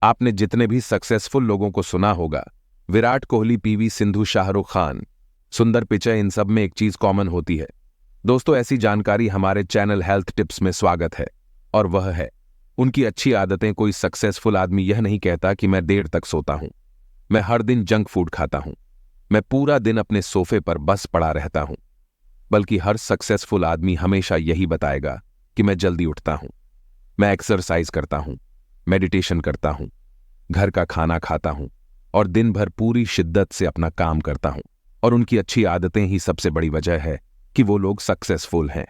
आपने जितने भी सक्सेसफुल लोगों को सुना होगा, विराट कोहली, पीवी सिंधु, शाहरुख खान, सुंदर पिचाई, इन सब में एक चीज कॉमन होती है। दोस्तों, ऐसी जानकारी हमारे चैनल हेल्थ टिप्स में स्वागत है, और वह है उनकी अच्छी आदतें। कोई सक्सेसफुल आदमी यह नहीं कहता कि मैं देर तक सोता हूं, मैं हर दिन जंक फूड खाता हूं, मैं पूरा दिन अपने सोफे पर बस पड़ा रहता हूं। बल्कि हर सक्सेसफुल आदमी हमेशा यही बताएगा कि मैं जल्दी उठता हूं, मैं एक्सरसाइज करता हूं, मेडिटेशन करता हूं, घर का खाना खाता हूं और दिन भर पूरी शिद्दत से अपना काम करता हूं। और उनकी अच्छी आदतें ही सबसे बड़ी वजह है कि वो लोग सक्सेसफुल हैं।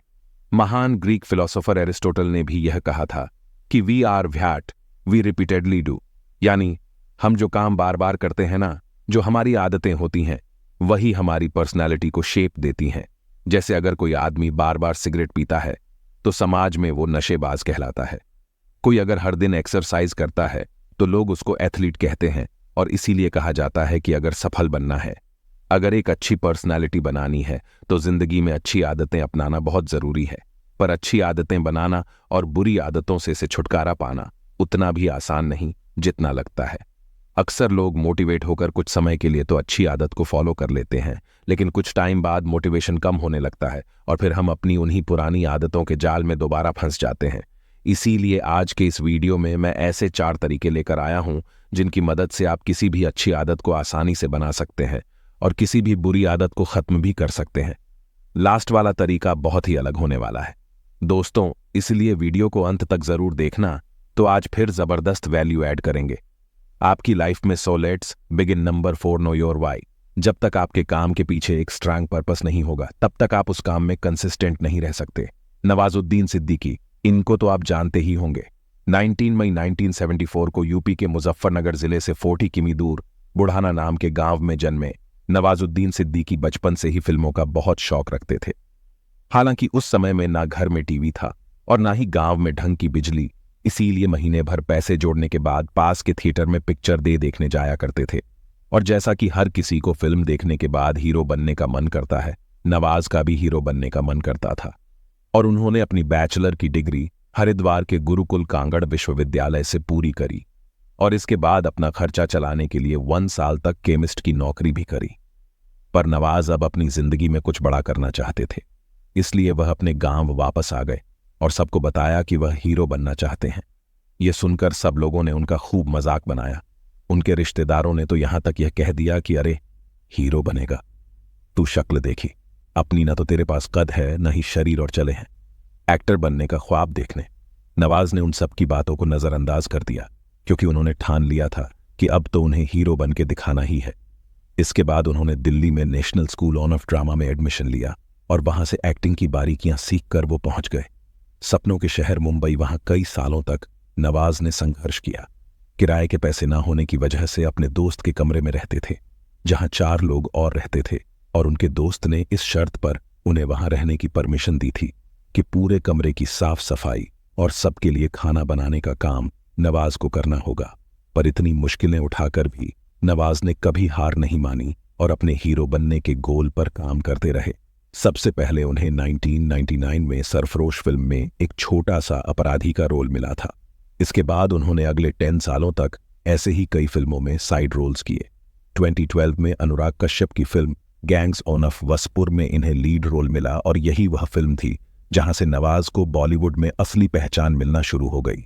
महान ग्रीक फिलोसोफर एरिस्टोटल ने भी यह कहा था कि we are what we repeatedly do, यानी हम जो काम बार बार करते हैं ना, जो हमारी आदतें होती हैं, वही हमारी पर्सनैलिटी को शेप देती हैं। जैसे अगर कोई आदमी बार बार सिगरेट पीता है तो समाज में वो नशेबाज कहलाता है। कोई अगर हर दिन एक्सरसाइज करता है तो लोग उसको एथलीट कहते हैं, और इसीलिए कहा जाता है कि अगर सफल बनना है, अगर एक अच्छी पर्सनैलिटी बनानी है, तो जिंदगी में अच्छी आदतें अपनाना बहुत जरूरी है। पर अच्छी आदतें बनाना और बुरी आदतों से छुटकारा पाना उतना भी आसान नहीं जितना लगता है। अक्सर लोग मोटिवेट होकर कुछ समय के लिए तो अच्छी आदत को फॉलो कर लेते हैं, लेकिन कुछ टाइम बाद मोटिवेशन कम होने लगता है और फिर हम अपनी उन्हीं पुरानी आदतों के जाल में दोबारा फंस जाते हैं। इसीलिए आज के इस वीडियो में मैं ऐसे 4 तरीके लेकर आया हूं जिनकी मदद से आप किसी भी अच्छी आदत को आसानी से बना सकते हैं और किसी भी बुरी आदत को खत्म भी कर सकते हैं। लास्ट वाला तरीका बहुत ही अलग होने वाला है दोस्तों, इसलिए वीडियो को अंत तक जरूर देखना। तो आज फिर जबरदस्त वैल्यू ऐड करेंगे आपकी लाइफ में। So let's begin. Number 4, know your why. जब तक आपके काम के पीछे एक स्ट्रांग पर्पस नहीं होगा, तब तक आप उस काम में कंसिस्टेंट नहीं रह सकते। नवाजुद्दीन सिद्दीकी, इनको तो आप जानते ही होंगे। 19 मई 1974 को यूपी के मुजफ्फरनगर जिले से 40 किमी दूर बुढ़ाना नाम के गांव में जन्मे नवाजुद्दीन सिद्दीकी बचपन से ही फिल्मों का बहुत शौक रखते थे। हालांकि उस समय में ना घर में टीवी था और ना ही गांव में ढंग की बिजली, इसीलिए महीने भर पैसे जोड़ने के बाद पास के थिएटर में पिक्चर देखने जाया करते थे। और जैसा कि हर किसी को फिल्म देखने के बाद हीरो बनने का मन करता है, नवाज का भी हीरो बनने का मन करता था। और उन्होंने अपनी बैचलर की डिग्री हरिद्वार के गुरुकुल कांगड़ विश्वविद्यालय से पूरी करी और इसके बाद अपना खर्चा चलाने के लिए 1 साल तक केमिस्ट की नौकरी भी करी। पर नवाज अब अपनी जिंदगी में कुछ बड़ा करना चाहते थे, इसलिए वह अपने गांव वापस आ गए और सबको बताया कि वह हीरो बनना चाहते हैं। यह सुनकर सब लोगों ने उनका खूब मजाक बनाया। उनके रिश्तेदारों ने तो यहां तक यह कह दिया कि अरे, हीरो बनेगा, तू शक्ल देखी अपनी, ना तो तेरे पास कद है न ही शरीर और चले हैं एक्टर बनने का ख्वाब देखने। नवाज ने उन सब की बातों को नजरअंदाज कर दिया, क्योंकि उन्होंने ठान लिया था कि अब तो उन्हें हीरो बन के दिखाना ही है। इसके बाद उन्होंने दिल्ली में नेशनल स्कूल ऑफ ड्रामा में एडमिशन लिया और वहां से एक्टिंग की बारीकियां सीखकर वो पहुंच गए सपनों के शहर मुंबई। वहां कई सालों तक नवाज ने संघर्ष किया। किराए के पैसे ना होने की वजह से अपने दोस्त के कमरे में रहते थे, जहां 4 लोग और रहते थे, और उनके दोस्त ने इस शर्त पर उन्हें वहां रहने की परमिशन दी थी कि पूरे कमरे की साफ सफाई और सबके लिए खाना बनाने का काम नवाज को करना होगा। पर इतनी मुश्किलें उठाकर भी नवाज ने कभी हार नहीं मानी और अपने हीरो बनने के गोल पर काम करते रहे। सबसे पहले उन्हें 1999 में सरफरोश फिल्म में एक छोटा सा अपराधी का रोल मिला था। इसके बाद उन्होंने अगले 10 सालों तक ऐसे ही कई फिल्मों में साइड रोल्स किए। 2012 में अनुराग कश्यप की फिल्म गैंग्स ऑफ वसपुर में इन्हें लीड रोल मिला और यही वह फिल्म थी जहां से नवाज को बॉलीवुड में असली पहचान मिलना शुरू हो गई।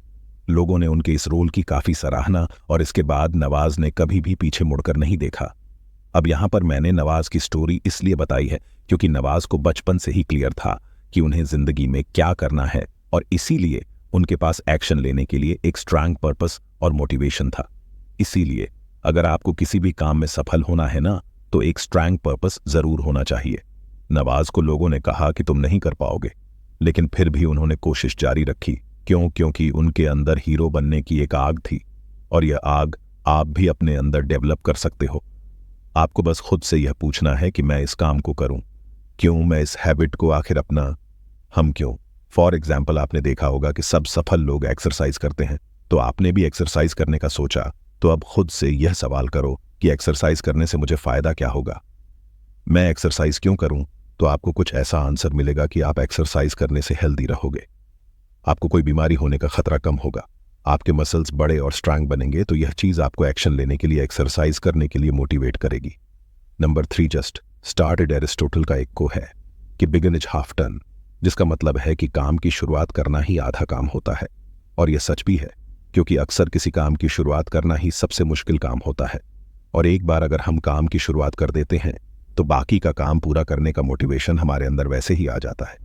लोगों ने उनके इस रोल की काफी सराहना और इसके बाद नवाज ने कभी भी पीछे मुड़कर नहीं देखा। अब यहां पर मैंने नवाज की स्टोरी इसलिए बताई है क्योंकि नवाज को बचपन से ही क्लियर था कि उन्हें जिंदगी में क्या करना है, और इसीलिए उनके पास एक्शन लेने के लिए एक स्ट्रांग पर्पस और मोटिवेशन था। इसीलिए अगर आपको किसी भी काम में सफल होना है ना, तो एक स्ट्रांग पर्पस जरूर होना चाहिए। नवाज को लोगों ने कहा कि तुम नहीं कर पाओगे, लेकिन फिर भी उन्होंने कोशिश जारी रखी। क्यों? क्योंकि उनके अंदर हीरो बनने की एक आग थी, और यह आग आप भी अपने अंदर डेवलप कर सकते हो। आपको बस खुद से यह पूछना है कि मैं इस काम को करूं क्यों, मैं इस हैबिट को आखिर अपना हम क्यों। फॉर एग्जाम्पल, आपने देखा होगा कि सब सफल लोग एक्सरसाइज करते हैं, तो आपने भी एक्सरसाइज करने का सोचा, तो अब खुद से यह सवाल करो कि एक्सरसाइज करने से मुझे फायदा क्या होगा, मैं एक्सरसाइज क्यों करूं। तो आपको कुछ ऐसा आंसर मिलेगा कि आप एक्सरसाइज करने से हेल्दी रहोगे, आपको कोई बीमारी होने का खतरा कम होगा, आपके मसल्स बड़े और स्ट्रांग बनेंगे तो यह चीज़ आपको एक्शन लेने के लिए, एक्सरसाइज करने के लिए मोटिवेट करेगी। Number 3, just started. एरिस्टोटल का एक को है कि बिगिन इज हाफ डन, जिसका मतलब है कि काम की शुरुआत करना ही आधा काम होता है। और यह सच भी है, क्योंकि अक्सर किसी काम की शुरुआत करना ही सबसे मुश्किल काम होता है। और एक बार अगर हम काम की शुरुआत कर देते हैं तो बाकी का काम पूरा करने का मोटिवेशन हमारे अंदर वैसे ही आ जाता है।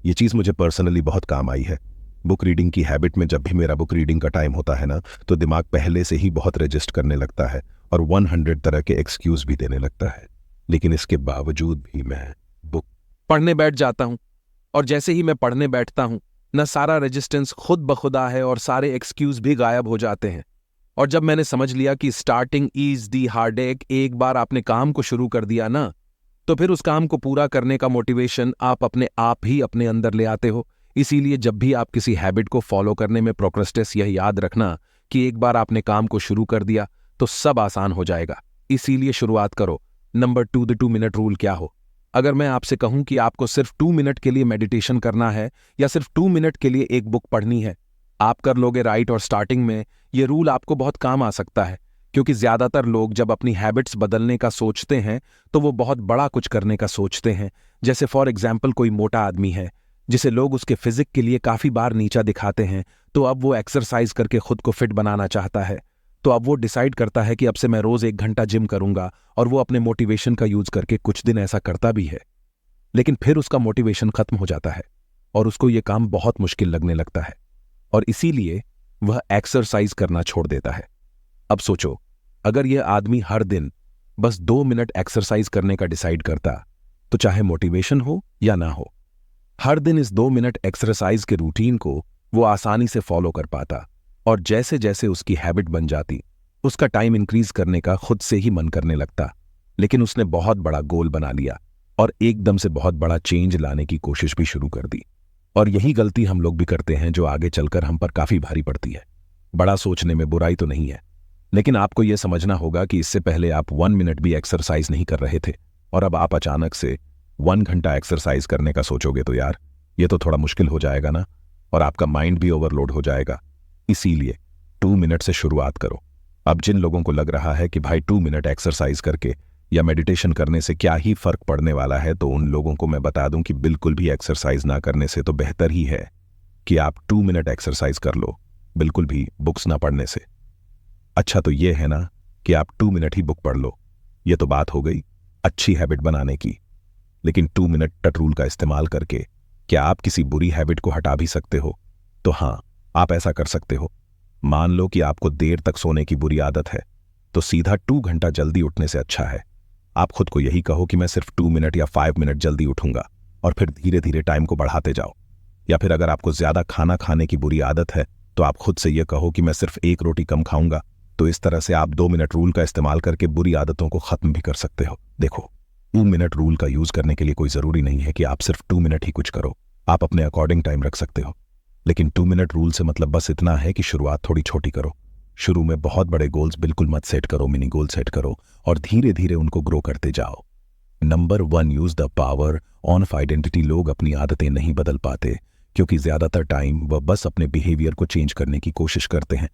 ये चीज़ मुझे पर्सनली बहुत काम आई है। बुक रीडिंग की हैबिट में जब भी मेरा बुक रीडिंग का टाइम होता है ना, तो दिमाग पहले से ही बहुत रजिस्ट करने लगता है और 100 तरह के एक्सक्यूज भी देने लगता है। लेकिन इसके बावजूद भी मैं बुक पढ़ने बैठ जाता हूं, और जैसे ही मैं पढ़ने बैठता हूं न सारा रेजिस्टेंस खुद बखुदा है और सारे एक्सक्यूज भी गायब हो जाते हैं। और जब मैंने समझ लिया कि स्टार्टिंग इज दी हार्डेक, एक बार आपने काम को शुरू कर दिया ना, तो फिर उस काम को पूरा करने का मोटिवेशन आप अपने आप ही अपने अंदर ले आते हो। इसीलिए जब भी आप किसी हैबिट को फॉलो करने में प्रोक्रेस्टेस, यह याद रखना कि एक बार आपने काम को शुरू कर दिया तो सब आसान हो जाएगा। इसीलिए शुरुआत करो। नंबर 2, द 2 मिनट रूल क्या हो? अगर मैं आपसे कहूं कि आपको सिर्फ 2 मिनट के लिए मेडिटेशन करना है या सिर्फ 2 मिनट के लिए एक बुक पढ़नी है, आप कर लोगे राइट। और स्टार्टिंग में यह रूल आपको बहुत काम आ सकता है, क्योंकि ज्यादातर लोग जब अपनी हैबिट्स बदलने का सोचते हैं तो वो बहुत बड़ा कुछ करने का सोचते हैं। जैसे फॉर एग्जाम्पल कोई मोटा आदमी है जिसे लोग उसके फिजिक के लिए काफी बार नीचा दिखाते हैं, तो अब वो एक्सरसाइज करके खुद को फिट बनाना चाहता है। तो अब वो डिसाइड करता है कि अब से मैं रोज 1 घंटा जिम करूंगा, और वो अपने मोटिवेशन का यूज करके कुछ दिन ऐसा करता भी है। लेकिन फिर उसका मोटिवेशन खत्म हो जाता है और उसको ये काम बहुत मुश्किल लगने लगता है, और इसीलिए वह एक्सरसाइज करना छोड़ देता है। अब सोचो, अगर यह आदमी हर दिन बस 2 मिनट एक्सरसाइज करने का डिसाइड करता, तो चाहे मोटिवेशन हो या ना हो, हर दिन इस 2 मिनट एक्सरसाइज के रूटीन को वो आसानी से फॉलो कर पाता। और जैसे जैसे उसकी हैबिट बन जाती, उसका टाइम इंक्रीज करने का खुद से ही मन करने लगता। लेकिन उसने बहुत बड़ा गोल बना लिया और एकदम से बहुत बड़ा चेंज लाने की कोशिश भी शुरू कर दी। और यही गलती हम लोग भी करते हैं, जो आगे चलकर हम पर काफी भारी पड़ती है। बड़ा सोचने में बुराई तो नहीं है, लेकिन आपको यह समझना होगा कि इससे पहले आप 1 मिनट भी एक्सरसाइज नहीं कर रहे थे, और अब आप अचानक से 1 घंटा एक्सरसाइज करने का सोचोगे तो यार, ये तो थोड़ा मुश्किल हो जाएगा ना, और आपका माइंड भी ओवरलोड हो जाएगा। इसीलिए 2 मिनट से शुरुआत करो। अब जिन लोगों को लग रहा है कि भाई 2 मिनट एक्सरसाइज करके या मेडिटेशन करने से क्या ही फर्क पड़ने वाला है, तो उन लोगों को मैं बता दूं कि बिल्कुल भी एक्सरसाइज ना करने से तो बेहतर ही है कि आप 2 मिनट एक्सरसाइज कर लो, बिल्कुल भी बुक्स ना पढ़ने से। अच्छा तो ये है ना कि आप 2 मिनट ही बुक पढ़ लो, ये तो बात हो गई अच्छी हैबिट बनाने की। लेकिन 2 मिनट टट रूल का इस्तेमाल करके क्या आप किसी बुरी हैबिट को हटा भी सकते हो? तो हाँ, आप ऐसा कर सकते हो। मान लो कि आपको देर तक सोने की बुरी आदत है, तो सीधा 2 घंटा जल्दी उठने से अच्छा है आप खुद को यही कहो कि मैं सिर्फ 2 मिनट या 5 मिनट जल्दी उठूंगा, और फिर धीरे धीरे टाइम को बढ़ाते जाओ। या फिर अगर आपको ज्यादा खाना खाने की बुरी आदत है, तो आप खुद से यह कहो कि मैं सिर्फ 1 रोटी कम खाऊंगा। तो इस तरह से आप 2 मिनट रूल का इस्तेमाल करके बुरी आदतों को खत्म भी कर सकते हो। देखो, 2 मिनट रूल का यूज करने के लिए कोई जरूरी नहीं है कि आप सिर्फ 2 मिनट ही कुछ करो, आप अपने अकॉर्डिंग टाइम रख सकते हो। लेकिन 2 मिनट रूल से मतलब बस इतना है कि शुरुआत थोड़ी छोटी करो। शुरू में बहुत बड़े गोल्स बिल्कुल मत सेट करो, मिनी गोल सेट करो और धीरे धीरे उनको ग्रो करते जाओ। Number 1, use the power of identity. लोग अपनी आदतें नहीं बदल पाते क्योंकि ज्यादातर टाइम वह बस अपने बिहेवियर को चेंज करने की कोशिश करते हैं,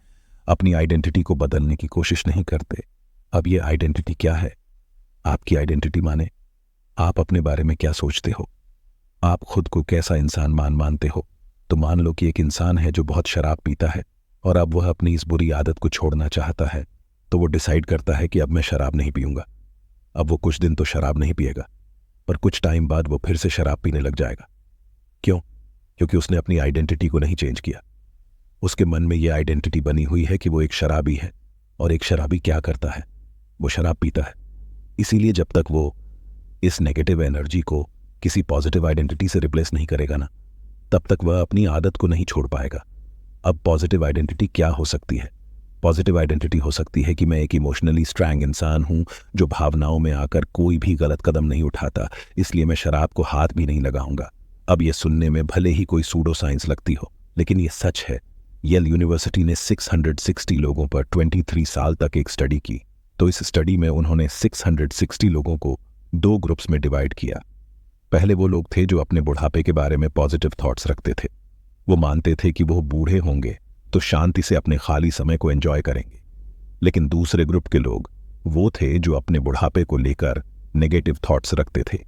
अपनी आइडेंटिटी को बदलने की कोशिश नहीं करते। अब ये आइडेंटिटी क्या है? आपकी आइडेंटिटी माने आप अपने बारे में क्या सोचते हो, आप खुद को कैसा इंसान मानते हो। तो मान लो कि एक इंसान है जो बहुत शराब पीता है और अब वह अपनी इस बुरी आदत को छोड़ना चाहता है, तो वो डिसाइड करता है कि अब मैं शराब नहीं पीऊंगा। अब वो कुछ दिन तो शराब नहीं पिएगा, पर कुछ टाइम बाद वो फिर से शराब पीने लग जाएगा। क्यों? क्योंकि उसने अपनी आइडेंटिटी को नहीं चेंज किया। उसके मन में यह आइडेंटिटी बनी हुई है कि वो एक शराबी है, और एक शराबी क्या करता है? वो शराब पीता है। इसीलिए जब तक वो इस नेगेटिव एनर्जी को किसी पॉजिटिव आइडेंटिटी से रिप्लेस नहीं करेगा ना, तब तक वह अपनी आदत को नहीं छोड़ पाएगा। अब पॉजिटिव आइडेंटिटी क्या हो सकती है? पॉजिटिव आइडेंटिटी हो सकती है कि मैं एक इमोशनली स्ट्रांग इंसान हूं जो भावनाओं में आकर कोई भी गलत कदम नहीं उठाता, इसलिए मैं शराब को हाथ भी नहीं लगाऊंगा। अब यह सुनने में भले ही कोई सूडो साइंस लगती हो, लेकिन यह सच है। येल यूनिवर्सिटी ने 660 लोगों पर 23 साल तक एक स्टडी की। तो इस स्टडी में उन्होंने 660 लोगों को 2 ग्रुप्स में डिवाइड किया। पहले वो लोग थे जो अपने बुढ़ापे के बारे में पॉजिटिव थॉट्स रखते थे। वो मानते थे कि वो बूढ़े होंगे तो शांति से अपने खाली समय को एंजॉय करेंगे। लेकिन दूसरे ग्रुप के लोग वो थे जो अपने बुढ़ापे को लेकर नेगेटिव थॉट्स रखते थे,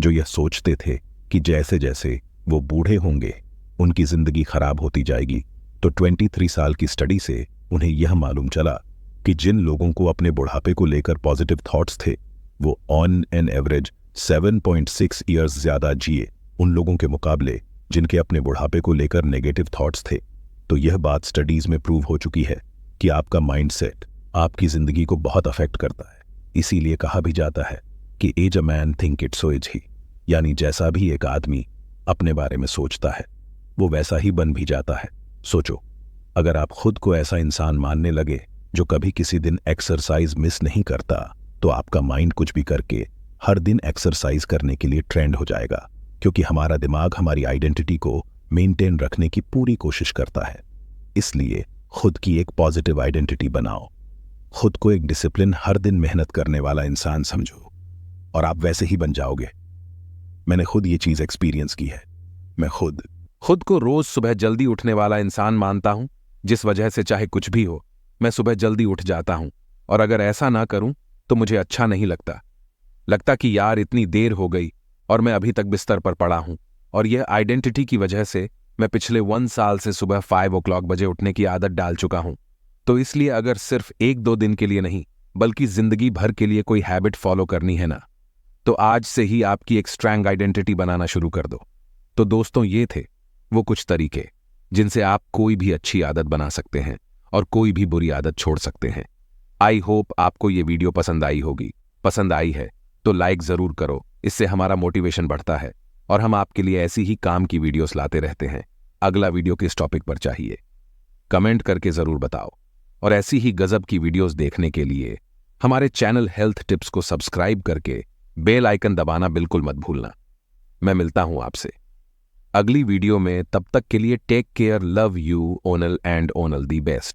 जो यह सोचते थे कि जैसे जैसे वो बूढ़े होंगे उनकी जिंदगी खराब होती जाएगी। तो 23 साल की स्टडी से उन्हें यह मालूम चला कि जिन लोगों को अपने बुढ़ापे को लेकर पॉजिटिव थॉट्स थे वो ऑन एन एवरेज 7.6 ईयर्स ज्यादा जिए उन लोगों के मुकाबले जिनके अपने बुढ़ापे को लेकर नेगेटिव थॉट्स थे। तो यह बात स्टडीज में प्रूव हो चुकी है कि आपका माइंडसेट आपकी जिंदगी को बहुत अफेक्ट करता है। इसीलिए कहा भी जाता है कि as a man think it so is he, यानी जैसा भी एक आदमी अपने बारे में सोचता है वो वैसा ही बन भी जाता है। सोचो, अगर आप खुद को ऐसा इंसान मानने लगे जो कभी किसी दिन एक्सरसाइज मिस नहीं करता, तो आपका माइंड कुछ भी करके हर दिन एक्सरसाइज करने के लिए ट्रेंड हो जाएगा, क्योंकि हमारा दिमाग हमारी आइडेंटिटी को मेंटेन रखने की पूरी कोशिश करता है। इसलिए खुद की एक पॉजिटिव आइडेंटिटी बनाओ, खुद को एक डिसिप्लिन हर दिन मेहनत करने वाला इंसान समझो और आप वैसे ही बन जाओगे। मैंने खुद ये चीज एक्सपीरियंस की है। मैं खुद को रोज सुबह जल्दी उठने वाला इंसान मानता हूं, जिस वजह से चाहे कुछ भी हो मैं सुबह जल्दी उठ जाता हूं। और अगर ऐसा ना करूं तो मुझे अच्छा नहीं लगता कि यार इतनी देर हो गई और मैं अभी तक बिस्तर पर पड़ा हूं। और यह आइडेंटिटी की वजह से मैं पिछले 1 साल से सुबह 5 o'clock बजे उठने की आदत डाल चुका हूं। तो इसलिए अगर सिर्फ 1-2 दिन के लिए नहीं बल्कि जिंदगी भर के लिए कोई हैबिट फॉलो करनी है ना, तो आज से ही आपकी एक स्ट्रॉन्ग आइडेंटिटी बनाना शुरू कर दो। तो दोस्तों, ये थे वो कुछ तरीके जिनसे आप कोई भी अच्छी आदत बना सकते हैं और कोई भी बुरी आदत छोड़ सकते हैं। आई होप आपको ये वीडियो पसंद आई होगी। पसंद आई है तो लाइक जरूर करो, इससे हमारा मोटिवेशन बढ़ता है और हम आपके लिए ऐसी ही काम की वीडियोस लाते रहते हैं। अगला वीडियो किस टॉपिक पर चाहिए कमेंट करके जरूर बताओ। और ऐसी ही गजब की वीडियोस देखने के लिए हमारे चैनल हेल्थ टिप्स को सब्सक्राइब करके बेल आइकन दबाना बिल्कुल मत भूलना। मैं मिलता हूं आपसे अगली वीडियो में, तब तक के लिए टेक केयर, लव यू, ओनल एंड ओनल दी बेस्ट।